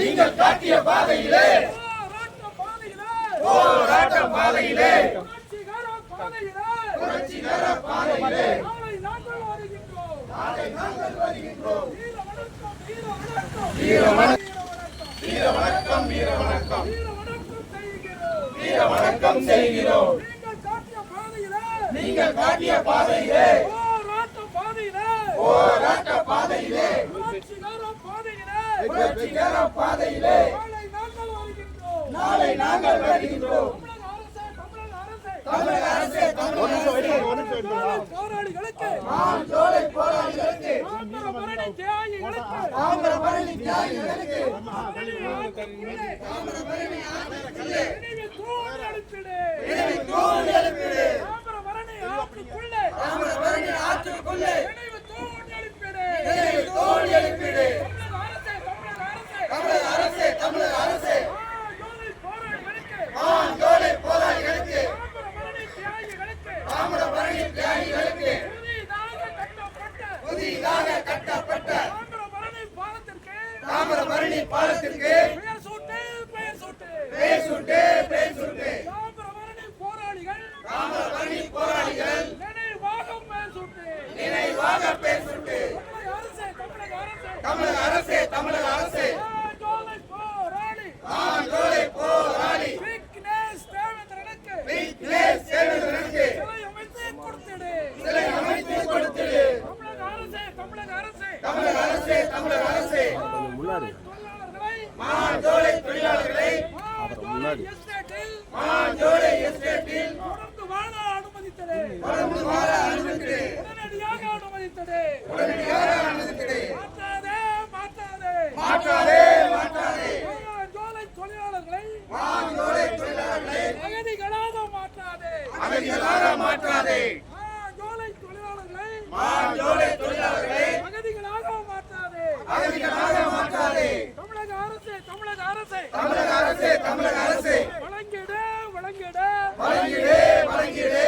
நீங்கள் காட்டிய பாதையிலே போராட்ட பாதையிலே புரட்சிகர பாதையிலே நாளை நாங்கள் வருகின்றோம் வீர வணக்கம் வீர வணக்கம் வீர வணக்கம் செய்கிறோம் நீங்கள் காட்டிய பாதையிலே போராட்ட பாதையிலே புரட்சிகர பாதையிலே நாளை நாங்கள் வருகின்றோம் தமிழக அரசே போராளிகளுக்கு தாமிரபரணி தியாகிகளுக்கு தாமிரபரணி ஆற்றுக்குள்ளே தோல் எழுப்பிடு தமிழக அரசே ஜோலை போராளிகளுக்கு தாமிரபரணி தியாகிகளுக்கு புதிதாக கட்டப்பட்ட தாமிரபரணி பாலத்திற்கு பெயர் சூட்டு தாமிரபரணி போராளிகள் நினைவாக பெயர் சூட்டு தமிழக அரசே ஜோலை போராளி சிலை அமைத்து கொடுத்திடு தமிழக அரசே ஜோலை தொழிலாளர்களை ஜோலை எஸ்டேட்டில் தொடர்ந்து வாழ அனுமதித்தது உடனடியாக அனுமதித்தது மாற்றாதே ஜோலை தொழிலாளர்களை அகதிகளாக மாற்றாதே ஜோலை தொழிலாளர்களை அகதிகளாக மாற்றாதே தமிழக அரசே வழங்கிடு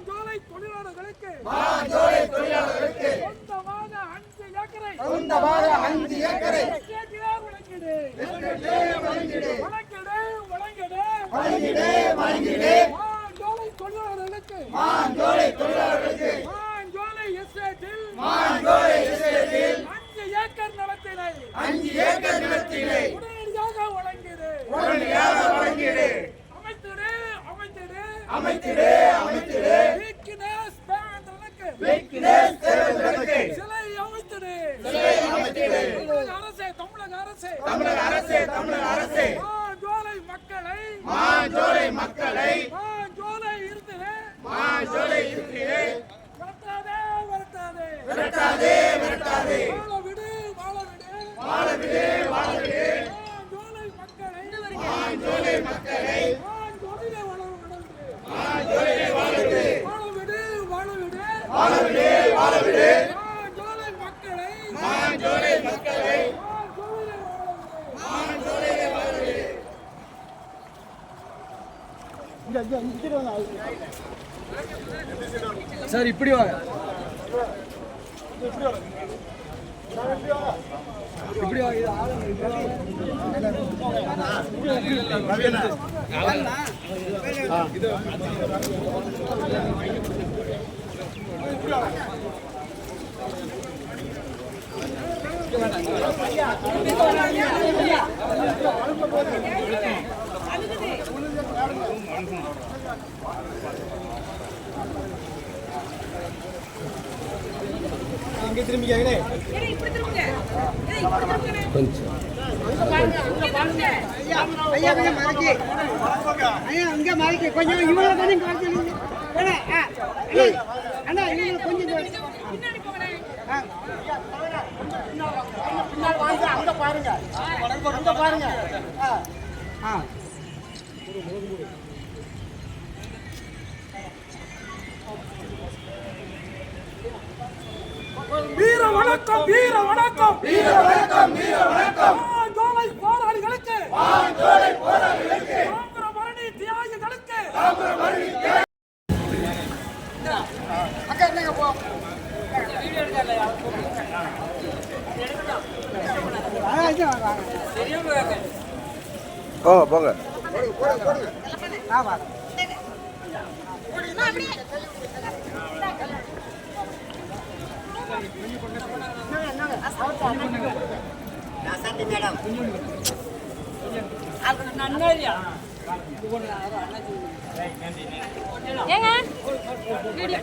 ஜோலை தொழிலாளர்களுக்கு சொந்தமாக 5 ஏக்கரை வழங்கிடு ஜோலை தொழிலாளர்களுக்கு ஜோலை எஸ்டேட்டில் 5 ஏக்கர் நிலத்தினை உடனடியாக வழங்கிடு அமைத்திடு சிலை அமைத்திடு தமிழக அரசே ஜோலை மக்களை ஜோலை இருந்திலே விரட்டாதே வாழ விடு ஜோலை மக்களை சார் இப்படி வாங்க இப்படி இங்க திரும்பிக்கங்களே கொஞ்சம் ஐயா கொஞ்சம் மறைக்கி ஐயா இங்க மறைக்கி கொஞ்சம் இவங்க கொஞ்சம் காட்சி அண்ணா இவங்க கொஞ்சம் பின்னாடி போங்கண்ணே பின்னாடி வாங்க அங்க பாருங்க வீர வணக்கம் ஜோலை போராளிகளுக்கு தாமிரபரணி தியாகிகளுக்கு அக்கா என்னங்க போ வீடியோ எடுக்கலையா போங்க போங்க. ஏங்க வீடியோ